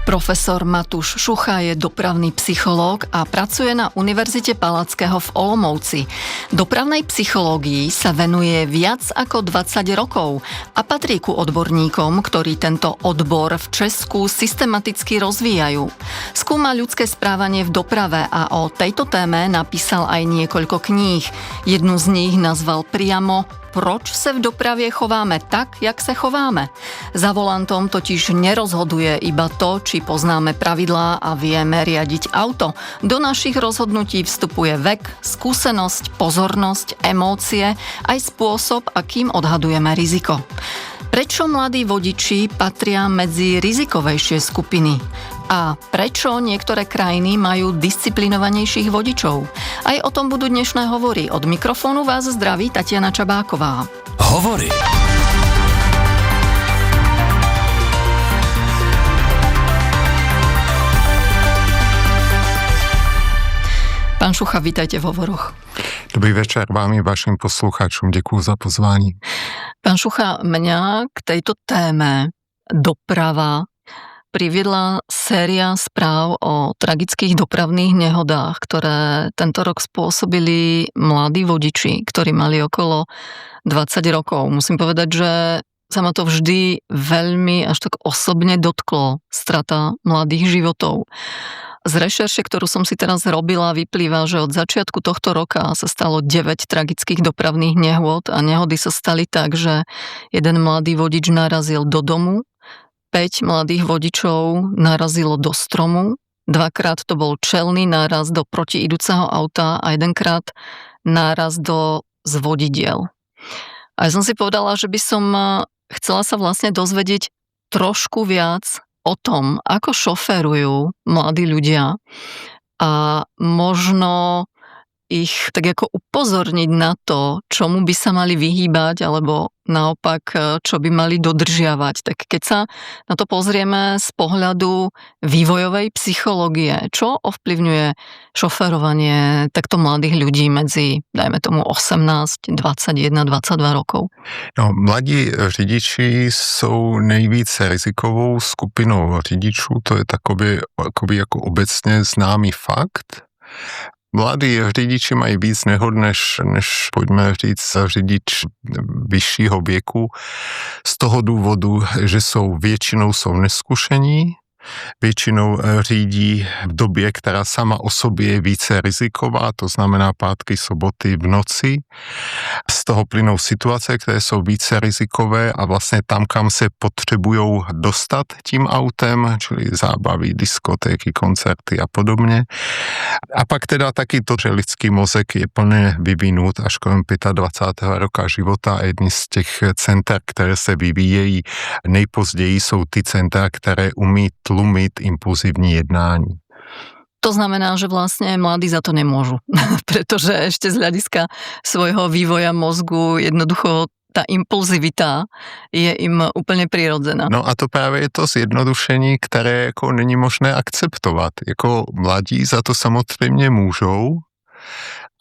Profesor Matúš Šucha je dopravný psychológ a pracuje na Univerzite Palackého v Olomouci. Dopravnej psychológii sa venuje viac ako 20 rokov a patrí ku odborníkom, ktorí tento odbor v Česku systematicky rozvíjajú. Skúma ľudské správanie v doprave a o tejto téme napísal aj niekoľko kníh. Jednu z nich nazval priamo Proč se v dopravě chováme tak, jak se chováme? Za volantom totiž nerozhoduje iba to, či poznáme pravidlá a vieme riadiť auto. Do našich rozhodnutí vstupuje vek, skúsenosť, pozornosť, emócie, aj spôsob, akým odhadujeme riziko. Prečo mladí vodiči patria medzi rizikovejšie skupiny? A prečo niektoré krajiny majú disciplinovanejších vodičov? Aj o tom budú dnešné hovory. Od mikrofónu vás zdraví Tatiana Čabáková. Hovory. Pán Šucha, vítajte v hovoroch. Dobrý večer vám i vašim posluchačům. Děkuji za pozvání. Pán Šucha, mňa k tejto téme doprava priviedla séria správ o tragických dopravných nehodách, ktoré tento rok spôsobili mladí vodiči, ktorí mali okolo 20 rokov. Musím povedať, že sa ma to vždy veľmi až tak osobne dotklo, strata mladých životov. Z rešerše, ktorú som si teraz robila, vyplýva, že od začiatku tohto roka sa stalo 9 tragických dopravných nehôd a nehody sa stali tak, že jeden mladý vodič narazil do domu, 5 mladých vodičov narazilo do stromu, 2-krát to bol čelný náraz do protiidúceho auta a 1-krát náraz do zvodidiel. A ja som si povedala, že by som chcela sa vlastne dozvedieť trošku viac o tom, ako šoférujú mladí ľudia a možno ich tak ako upozorniť na to, čomu by sa mali vyhýbať alebo naopak, čo by mali dodržiavať. Tak keď sa na to pozrieme z pohľadu vývojovej psychológie, čo ovplyvňuje šoférovanie takto mladých ľudí medzi, dajme tomu, 18, 21, 22 rokov? No, mladí řidiči jsou nejvíce rizikovou skupinou řidičů, to je takový jako obecně známý fakt. Mladí řidiči mají víc nehod než pojďme říct, řidič vyššího věku z toho důvodu, že většinou jsou neskušení, většinou řídí v době, která sama o sobě je více riziková, to znamená pátky, soboty v noci. Z toho plynou situace, které jsou více rizikové a vlastně tam, kam se potřebujou dostat tím autem, čili zábavy, diskotéky, koncerty a podobně. A pak teda taky to, že lidský mozek je plně vyvinut až kolem 25. roka života a jedni z těch center, které se vyvíjejí nejpozději, jsou ty centra, které umí tlumit impulzívne jednání. To znamená, že vlastne mladí za to nemôžu, pretože ešte z hľadiska svojho vývoja mozgu jednoducho tá impulzivita je im úplne prirodzená. No a to právě je to zjednodušení, které jako není možné akceptovat. Jako mladí za to samozřejmě můžou,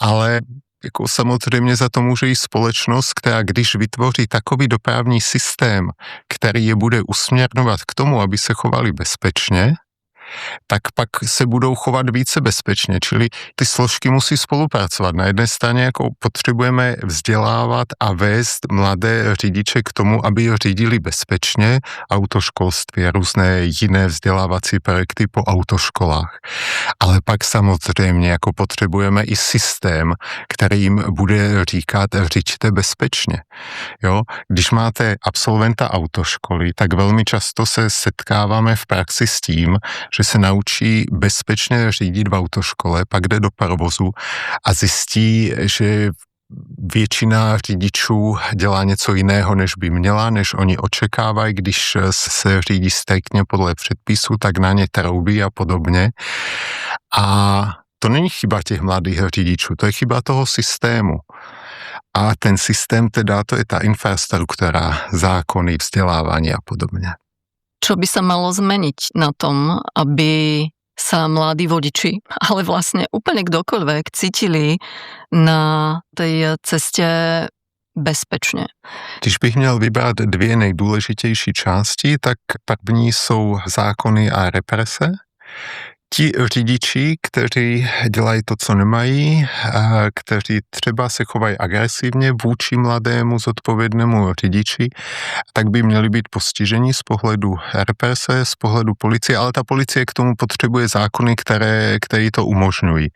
ale jako samozřejmě za to může i společnost, která když vytvoří takový dopravní systém, který je bude usměrňovat k tomu, aby se chovali bezpečně, tak pak se budou chovat více bezpečně, čili ty složky musí spolupracovat. Na jedné straně jako potřebujeme vzdělávat a vést mladé řidiče k tomu, aby řídili bezpečně, autoškolství a různé jiné vzdělávací projekty po autoškolách. Ale pak samozřejmě jako potřebujeme i systém, který jim bude říkat, řiďte bezpečně. Jo? Když máte absolventa autoškoly, tak velmi často se setkáváme v praxi s tím, že se naučí bezpečně řídit v autoškole, pak jde do provozu a zjistí, že většina řidičů dělá něco jiného, než by měla, než oni očekávají, když se řídí striktně podle předpisů, tak na ně troubí a podobně. A to není chyba těch mladých řidičů, to je chyba toho systému. A ten systém teda, to je ta infrastruktura, zákony, vzdělávání a podobně. Čo by sa malo zmeniť na tom, aby sa mladí vodiči, ale vlastne úplne kdokoľvek cítili na tej ceste bezpečně? Když bych měl vybrat dvě nejdůležitější části, tak první jsou zákony a represe. Ti řidiči, kteří dělají to, co nemají, kteří třeba se chovají agresivně vůči mladému zodpovědnému řidiči, tak by měli být postiženi z pohledu represe, z pohledu policie, ale ta policie k tomu potřebuje zákony, které to umožňují.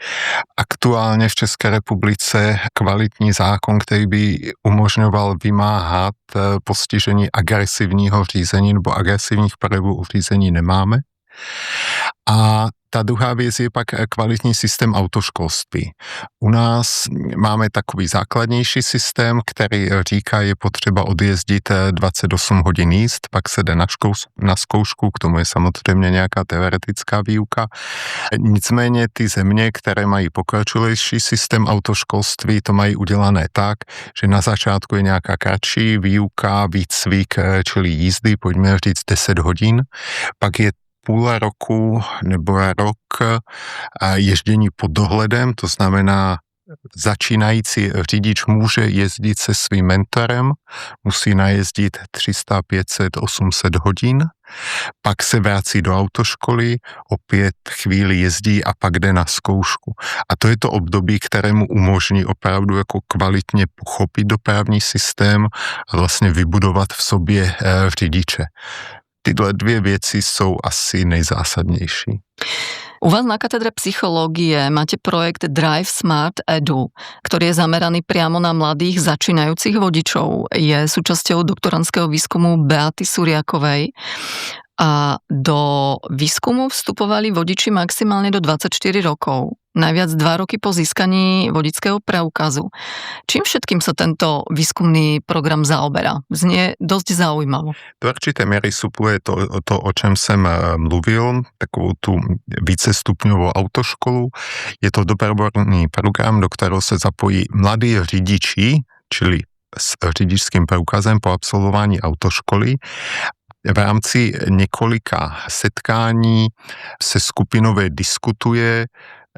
Aktuálně v České republice kvalitní zákon, který by umožňoval vymáhat postižení agresivního řízení nebo agresivních projevů řízení nemáme. A ta druhá věc je pak kvalitní systém autoškolství. U nás máme takový základnější systém, který říká, je potřeba odjezdit 28 hodin jízd, pak se jde na zkoušku, k tomu je samozřejmě nějaká teoretická výuka. Nicméně ty země, které mají pokročilejší systém autoškolství, to mají udělané tak, že na začátku je nějaká kratší výuka, výcvik, čili jízdy, pojďme říct 10 hodin, pak je půl roku nebo rok ježdění pod dohledem, to znamená začínající řidič může jezdit se svým mentorem, musí najezdit 300, 500, 800 hodin, pak se vrací do autoškoly, opět chvíli jezdí a pak jde na zkoušku. A to je to období, kterému umožní opravdu jako kvalitně pochopit dopravní systém a vlastně vybudovat v sobě řidiče. Tyhle dvě věci jsou asi nejzásadnější. U vás na katedre psychológie máte projekt Drive Smart Edu, ktorý je zameraný priamo na mladých začínajúcich vodičov. Je súčasťou doktorandského výskumu Beaty Suriakovej. A do výskumu vstupovali vodiči maximálne do 24 rokov. Najviac 2 roky po získaní vodického preukazu. Čím všetkým sa tento výskumný program zaoberá? Znie dosť zaujímavo. Do určité miery supluje to, o čem jsem mluvil, takovou tu vícestupňovou autoškolu. Je to dobrovolný program, do kterého se zapojí mladí řidiči, čili s řidičským preukazem po absolvování autoškoly. V rámci několika setkání se skupinově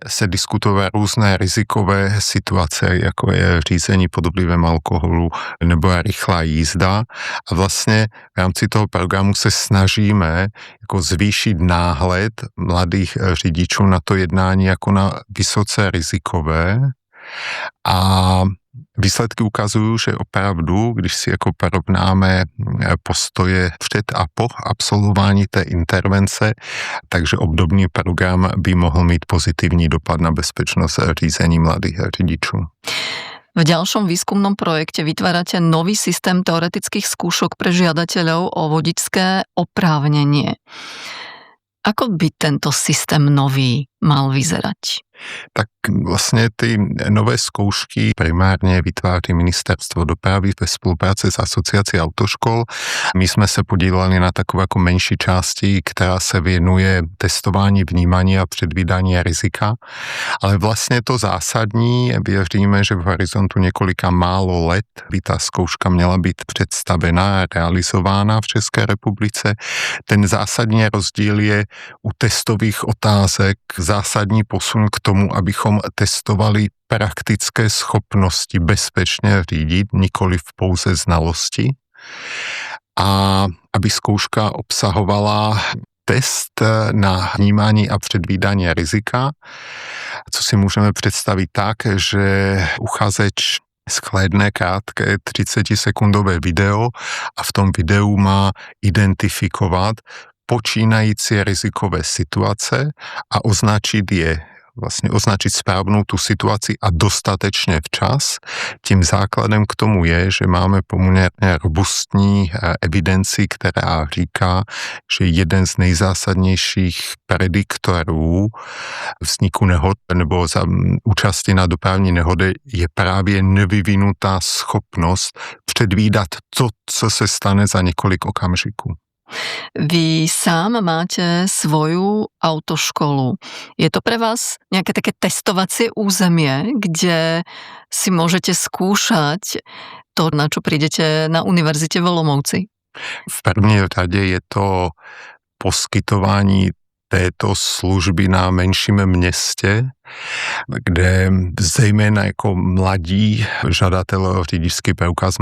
se diskutuje různé rizikové situace, jako je řízení pod vlivem alkoholu nebo rychlá jízda. A vlastně v rámci toho programu se snažíme jako zvýšit náhled mladých řidičů na to jednání jako na vysoce rizikové. A výsledky ukazují, že opravdu, když si jako porovnáme postoje před a po absolvování té intervence, takže obdobný program by mohl mít pozitivní dopad na bezpečnost řízení mladých řidičů. V ďalšom výskumnom projekte vytvárate nový systém teoretických skúšok pre žiadateľov o vodičské oprávnenie. Ako by tento systém nový mal vyzerať? Tak vlastně ty nové zkoušky primárně vytváří Ministerstvo dopravy ve spolupráci s Asociací autoškol. My jsme se podíleli na takové jako menší části, která se věnuje testování vnímání a předvídání rizika. Ale vlastně to zásadní, věříme, že v horizontu několika málo let by ta zkouška měla být představená a realizována v České republice. Ten zásadní rozdíl je u testových otázek zásadní posun k tomu, abychom testovali praktické schopnosti bezpečně řídit, nikoliv pouze znalosti. A aby zkouška obsahovala test na vnímání a předvídání rizika, co si můžeme představit tak, že uchazeč shlédne krátké 30-sekundové video a v tom videu má identifikovat počínající rizikové situace a označit správnou tu situaci a dostatečně včas. Tím základem k tomu je, že máme poměrně robustní evidenci, která říká, že jeden z nejzásadnějších prediktorů vzniku nehod nebo za účasti na dopravní nehodě je právě nevyvinutá schopnost předvídat to, co se stane za několik okamžiků. Vy sám máte svoju autoškolu. Je to pre vás nejaké také testovacie územie, kde si môžete skúšať to, na čo prídete na univerzite v Olomouci? V první řadě je to poskytování této služby na menším městě kde zejména jako mladí žadatelé o řidičský preukaz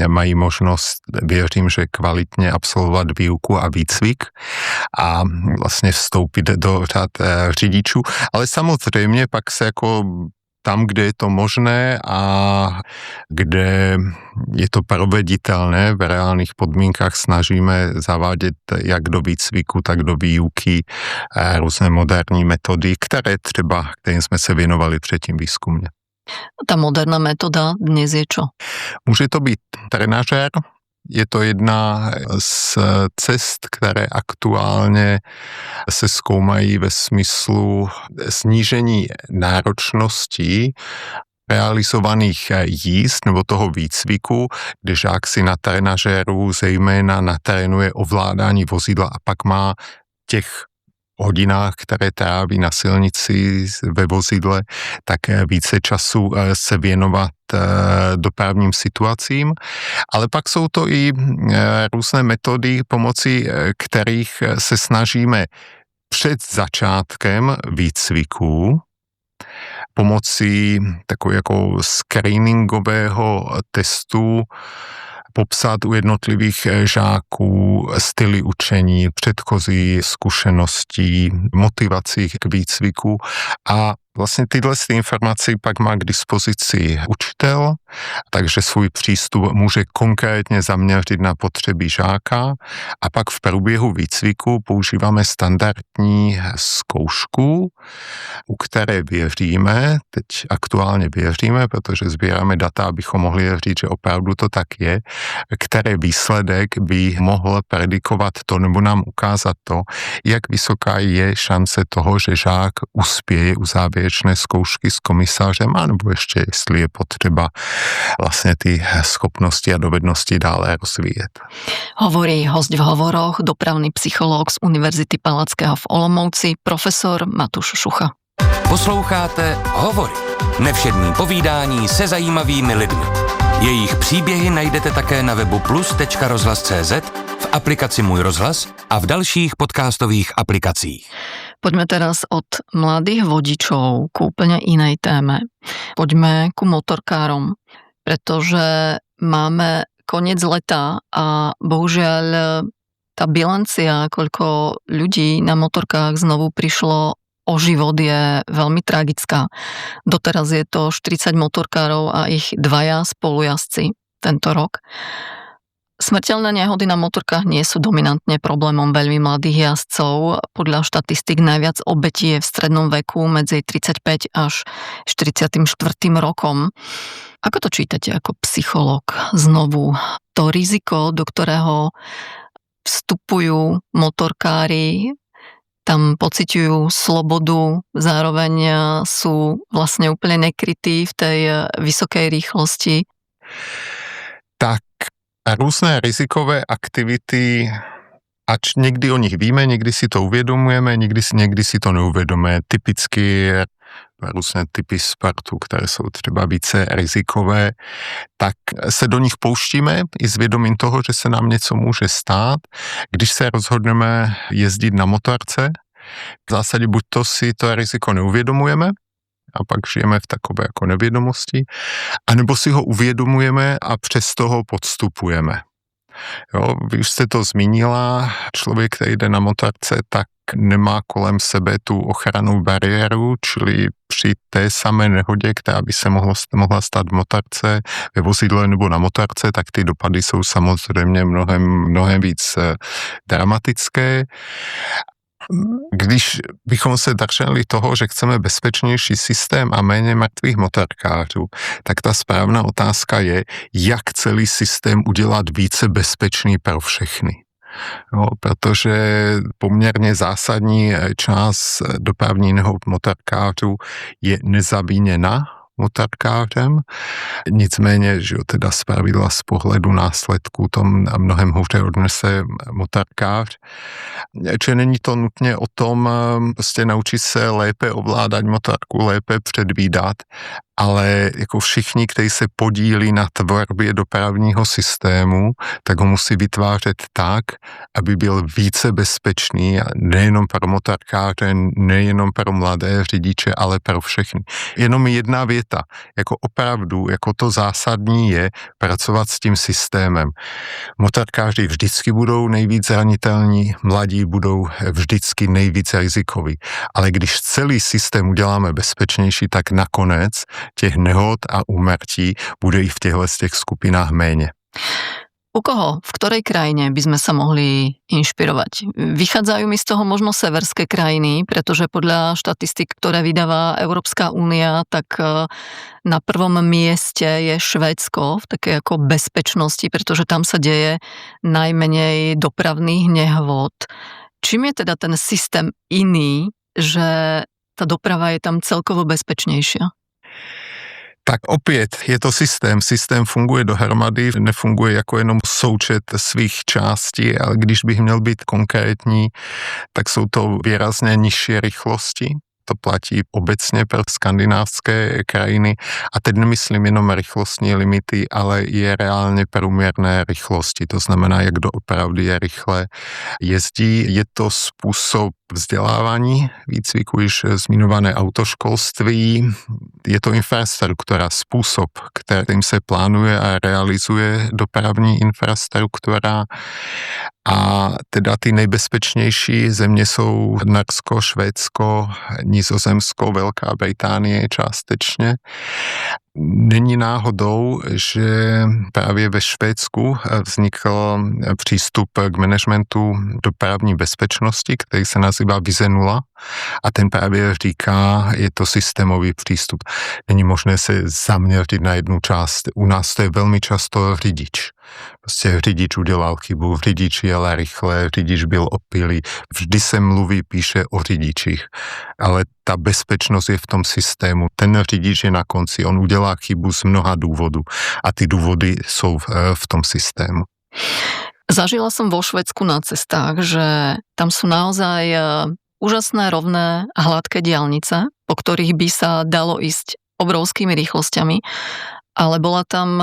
mají možnost, věřím, že kvalitně absolvovat výuku a výcvik a vlastně vstoupit do řad řidičů. Ale samozřejmě pak se jako tam, kde je to možné a kde je to proveditelné v reálných podmínkách, snažíme zavádět jak do výcviku, tak do výuky různé moderní metody, kterým jsme se věnovali předtím výzkumně. Ta moderná metoda dnes je čo? Může to být trenažér, je to jedna z cest, které aktuálně se zkoumají ve smyslu snížení náročností realizovaných jízd nebo toho výcviku, kde žák si na trenažéru zejména natrénuje ovládání vozidla a pak má těch hodinách, které tráví na silnici ve vozidle, tak více času se věnovat dopravním situacím. Ale pak jsou to i různé metody, pomocí kterých se snažíme před začátkem výcviku pomocí takového jako screeningového testu popsat u jednotlivých žáků styly učení, předchozí zkušeností, motivací k výcviku a vlastně tyhle informace pak má k dispozici učitel, takže svůj přístup může konkrétně zaměřit na potřeby žáka a pak v průběhu výcviku používáme standardní zkoušku, u které věříme, teď aktuálně věříme, protože sbíráme data, abychom mohli říct, že opravdu to tak je, který výsledek by mohl predikovat to nebo nám ukázat to, jak vysoká je šance toho, že žák uspěje u závěrečné zkoušky s komisařem, anebo ještě jestli je potřeba vlastně ty schopnosti a dovednosti dále rozvíjet. Hovorí host v hovoroch, dopravný psychológ z Univerzity Palackého v Olomouci, profesor Matúš Šucha. Posloucháte Hovory. Nevšední povídání se zajímavými lidmi. Jejich příběhy najdete také na webu plus.rozhlas.cz, v aplikaci Můj rozhlas a v dalších podcastových aplikacích. Poďme teraz od mladých vodičov ku úplne inej téme. Poďme ku motorkárom, pretože máme koniec leta a bohužiaľ tá bilancia, koľko ľudí na motorkách znovu prišlo o život, je veľmi tragická. Doteraz je to 40 motorkárov a ich 2 spolujazdci tento rok. Smrteľné nehody na motorkách nie sú dominantne problémom veľmi mladých jazdcov. Podľa štatistík najviac obetí je v strednom veku medzi 35 až 44 rokom. Ako to čítate ako psychológ znovu? To riziko, do ktorého vstupujú motorkári, tam pociťujú slobodu, zároveň sú vlastne úplne nekrytí v tej vysokej rýchlosti. Tak různé rizikové aktivity, ač někdy o nich víme, někdy si to uvědomujeme, někdy si to neuvědomujeme. Typicky různé typy sportu, které jsou třeba více rizikové, tak se do nich pouštíme i s vědomím toho, že se nám něco může stát. Když se rozhodneme jezdit na motorce, v zásadě buď to si to riziko neuvědomujeme, a pak žijeme v takové jako nevědomosti, anebo si ho uvědomujeme a přesto ho podstupujeme. Jo, vy už jste to zmínila, člověk, který jde na motorce, tak nemá kolem sebe tu ochrannou bariéru, čili při té samé nehodě, která by se mohla stát v motorce, ve vozidle nebo na motorce, tak ty dopady jsou samozřejmě mnohem víc dramatické. Když bychom se drželi toho, že chceme bezpečnější systém a méně mrtvých motorkářů, tak ta správná otázka je, jak celý systém udělat více bezpečný pro všechny. Jo, protože poměrně zásadní část dopravního motorkářů je nezaviněna motorkářem. Nicméně, že jo, teda zpravidla z pohledu následků to mnohem hůře odnese motorkář. Čiže není to nutně o tom prostě naučit se lépe ovládat motorku, lépe předvídat, ale jako všichni, kteří se podílí na tvorbě dopravního systému, tak ho musí vytvářet tak, aby byl více bezpečný, nejenom pro motorkáře, nejenom pro mladé řidiče, ale pro všechny. Jenom jedna věta, jako opravdu, jako to zásadní je pracovat s tím systémem. Motorkáři vždycky budou nejvíc zranitelní, mladí budou vždycky nejvíc rizikoví. Ale když celý systém uděláme bezpečnější, tak nakonec těch nehod a úmrtí bude i v těch skupinách méně. U koho, v ktorej krajine by sme sa mohli inšpirovať? Vychádzajú mi z toho možno severské krajiny, pretože podľa štatistik, ktoré vydáva Európska únia, tak na prvom mieste je Švédsko v takej ako bezpečnosti, pretože tam sa deje najmenej dopravných nehôd. Čím je teda ten systém iný, že tá doprava je tam celkovo bezpečnejšia? Tak opět je to systém. Systém funguje dohromady, nefunguje jako jenom součet svých částí, ale když bych měl být konkrétní, tak jsou to výrazně nižší rychlosti. To platí obecně pro skandinávské krajiny a teď nemyslím jenom rychlostní limity, ale je reálně průměrné rychlosti. To znamená, jak doopravdy je rychle jezdí. Je to způsob vzdělávání, výcviku, již zmiňované autoškolství. Je to infrastruktura, způsob, kterým se plánuje a realizuje dopravní infrastruktura. A teda ty nejbezpečnější země jsou Norsko, Švédsko, Nizozemsko, Velká Británie částečně. Není náhodou, že právě ve Švédsku vznikl přístup k managementu dopravní bezpečnosti, který se nazývá Vize 0 a ten právě říká, je to systémový přístup. Není možné se zaměřit na jednu část. U nás to je velmi často řidič. Prostě řidič udělal chybu, řidič jel rychle, řidič byl opilý. Vždy se mluví, píše o řidičích, ale ta bezpečnost je v tom systému. Ten řidič je na konci, on udělá chybu z mnoha důvodů a ty důvody jsou v tom systému. Zažila som vo Švédsku na cestách, že tam sú naozaj úžasné, rovné a hladké diaľnice, po ktorých by sa dalo ísť obrovskými rýchlosťami, ale bola tam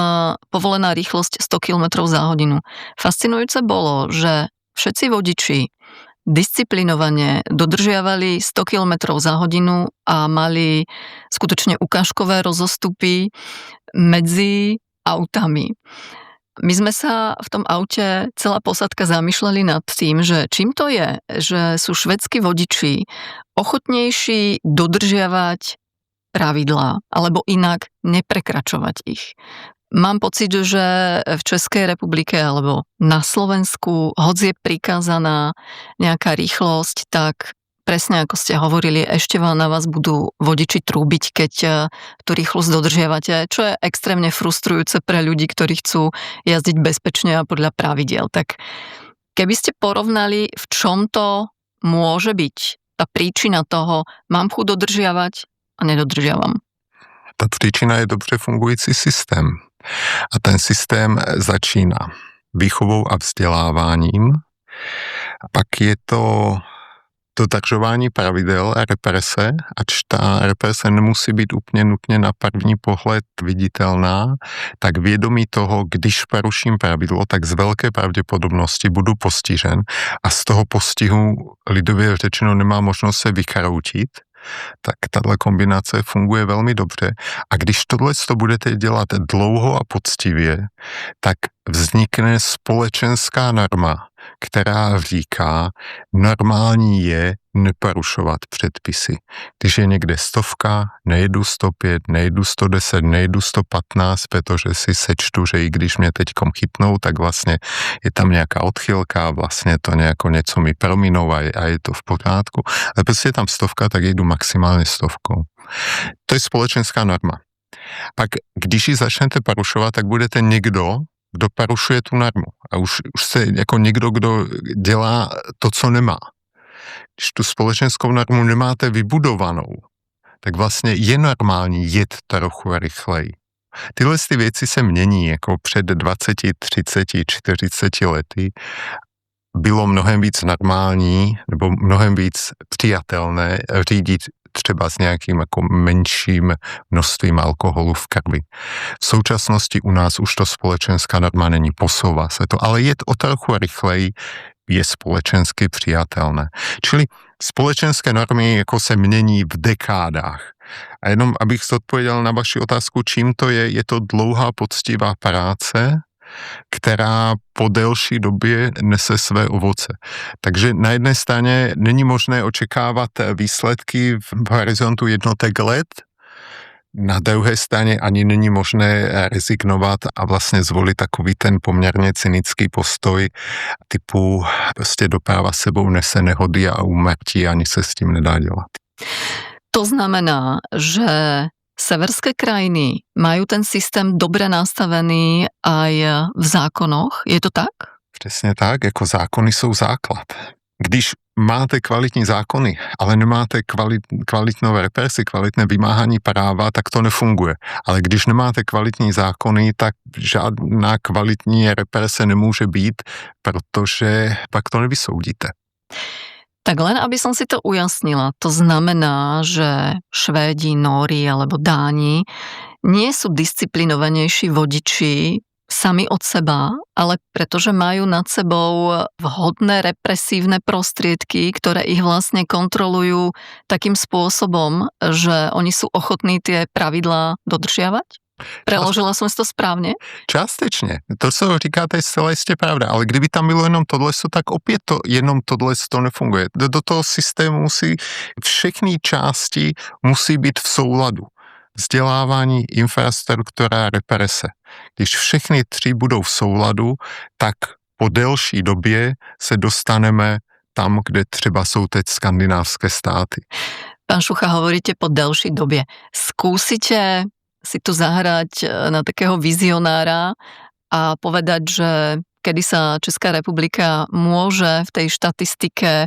povolená rýchlosť 100 km za hodinu. Fascinujúce bolo, že všetci vodiči disciplinovane dodržiavali 100 km za hodinu a mali skutočne ukážkové rozostupy medzi autami. My sme sa v tom aute, celá posádka, zamýšľali nad tým, že čím to je, že sú švédski vodiči ochotnejší dodržiavať pravidlá, alebo inak neprekračovať ich. Mám pocit, že v Českej republike alebo na Slovensku, hoď je prikázaná nejaká rýchlosť, tak presne ako ste hovorili, ešte vám na vás budú vodiči trúbiť, keď tú rýchlosť dodržiavate, čo je extrémne frustrujúce pre ľudí, ktorí chcú jazdiť bezpečne a podľa pravidiel. Tak keby ste porovnali, v čom to môže byť tá príčina toho, mám chuť dodržiavať a nedodržiavam? Ta příčina je dobře fungující systém. A ten systém začíná výchovou a vzděláváním. A pak je to dodržování pravidel a represe, ač ta represe nemusí být úplně nutně na první pohled viditelná, tak vědomí toho, když poruším pravidlo, tak z velké pravděpodobnosti budu postižen a z toho postihu lidově řečeno nemá možnost se vykaroutit, tak tato kombinace funguje velmi dobře. A když tohle budete dělat dlouho a poctivě, tak vznikne společenská norma, která říká, normální je neporušovat předpisy. Když je někde 100, nejedu 105, nejedu 110, nejedu 115, protože si sečtu, že i když mě teďkom chytnou, tak vlastně je tam nějaká odchylka, vlastně to nějako něco mi prominou a je to v pořádku. Ale prostě je tam 100, tak jedu maximálně 100. To je společenská norma. Pak když ji začnete porušovat, tak budete někdo, kdo porušuje tu normu. A už jste jako někdo, kdo dělá to, co nemá. Když tu společenskou normu nemáte vybudovanou, tak vlastně je normální jet trochu rychleji. Tyhle ty věci se mění, jako před 20, 30, 40 lety bylo mnohem víc normální nebo mnohem víc přijatelné řídit třeba s nějakým jako menším množstvím alkoholu v krvi. V současnosti u nás už to společenská norma není, posouvá se to, ale jet o trochu rychleji je společensky přijatelné. Čili společenské normy jako se mění v dekádách. A jenom abych odpověděl na vaši otázku, čím to je to dlouhá poctivá práce, která po delší době nese své ovoce. Takže na jedné straně není možné očekávat výsledky v horizontu jednotek let, na druhé straně ani není možné rezignovat a vlastně zvolit takový ten poměrně cynický postoj typu prostě doprava sebou nese nehody a úmrtí, ani se s tím nedá dělat. To znamená, že severské krajiny majú ten systém dobre nastavený aj v zákonoch. Je to tak? Přesně tak, jako zákony jsou základ. Když máte kvalitní zákony, ale nemáte kvalitnou represi, kvalitné vymáhání práva, tak to nefunguje. Ale když nemáte kvalitní zákony, tak žádná kvalitní represe nemůže být, protože pak to nevysoudíte. Tak len aby som si to ujasnila, to znamená, že Švédi, Nóri alebo Dáni nie sú disciplinovanejší vodiči sami od seba, ale pretože majú nad sebou vhodné represívne prostriedky, ktoré ich vlastne kontrolujú takým spôsobom, že oni sú ochotní tie pravidlá dodržiavať? Preložila som si to správne? Částečně. To, co říkáte, je zcela jistě pravda, ale kdyby tam bylo jenom tohleto, tak opět to jenom tohleto nefunguje. Do toho systému musí všechny části musí být v souladu. Vzdělávání, infrastruktura, represe. Když všechny tři budou v souladu, tak po delší době se dostaneme tam, kde třeba jsou teď skandinávské státy. Pán Šucha, hovoríte po delší době. Skúsite si tu zahrať na takého vizionára a povedať, že kedy sa Česká republika môže v tej štatistike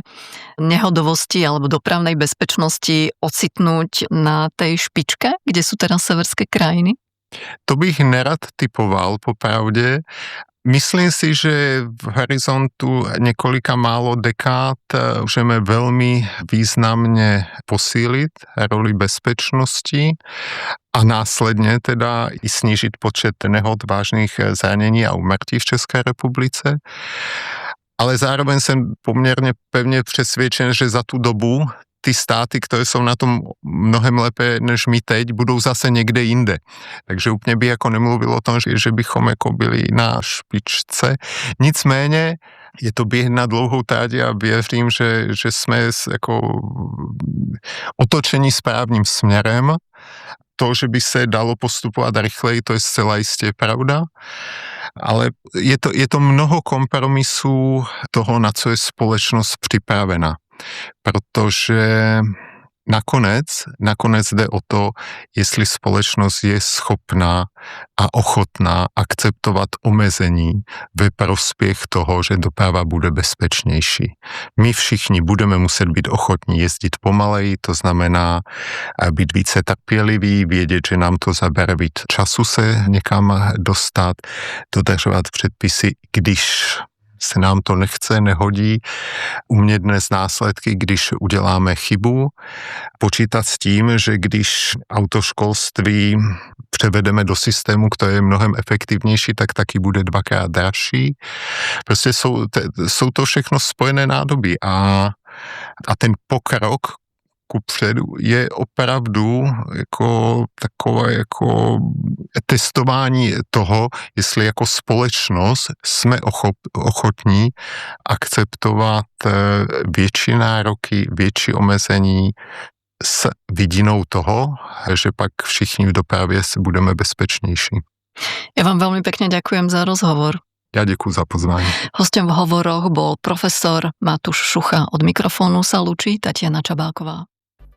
nehodovosti alebo dopravnej bezpečnosti ocitnúť na tej špičke, kde sú teraz severské krajiny? To bych nerad typoval, popravdě. Myslím si, že v horizontu několika málo dekád můžeme velmi významně posílit roli bezpečnosti a následně teda i snížit počet nehod, vážných zranění a úmrtí v České republice. Ale zároveň jsem poměrně pevně přesvědčen, že za tu dobu ty státy, které jsou na tom mnohem lépe než my teď, budou zase někde jinde. Takže úplně by jako nemluvilo o tom, že bychom jako byli na špičce. Nicméně je to běh na dlouhou trať a věřím, že jsme jako otočení správným směrem. To, že by se dalo postupovat rychleji, to je zcela jistě pravda. Ale je to mnoho kompromisů toho, na co je společnost připravena. Protože nakonec jde o to, jestli společnost je schopná a ochotná akceptovat omezení ve prospěch toho, že doprava bude bezpečnější. My všichni budeme muset být ochotní jezdit pomaleji, to znamená být více trpěliví, vědět, že nám to zabere víc času se někam dostat, dodržovat předpisy, když se nám to nechce, nehodí, umět dnes následky, když uděláme chybu, počítat s tím, že když autoškolství převedeme do systému, který je mnohem efektivnější, tak taky bude dvakrát dražší. Prostě jsou to všechno spojené nádoby a ten pokrok kupředu je opravdu jako takové jako testování toho, jestli jako společnost jsme ochotní akceptovat větší nároky, větší omezení s vidinou toho, že pak všichni v dopravě si budeme bezpečnější. Ja vám veľmi pekne ďakujem za rozhovor. Ja ďakujem za pozvanie. Hosťom v hovoroch bol profesor Matúš Šucha. Od mikrofónu sa lúči Tatiana Čabáková.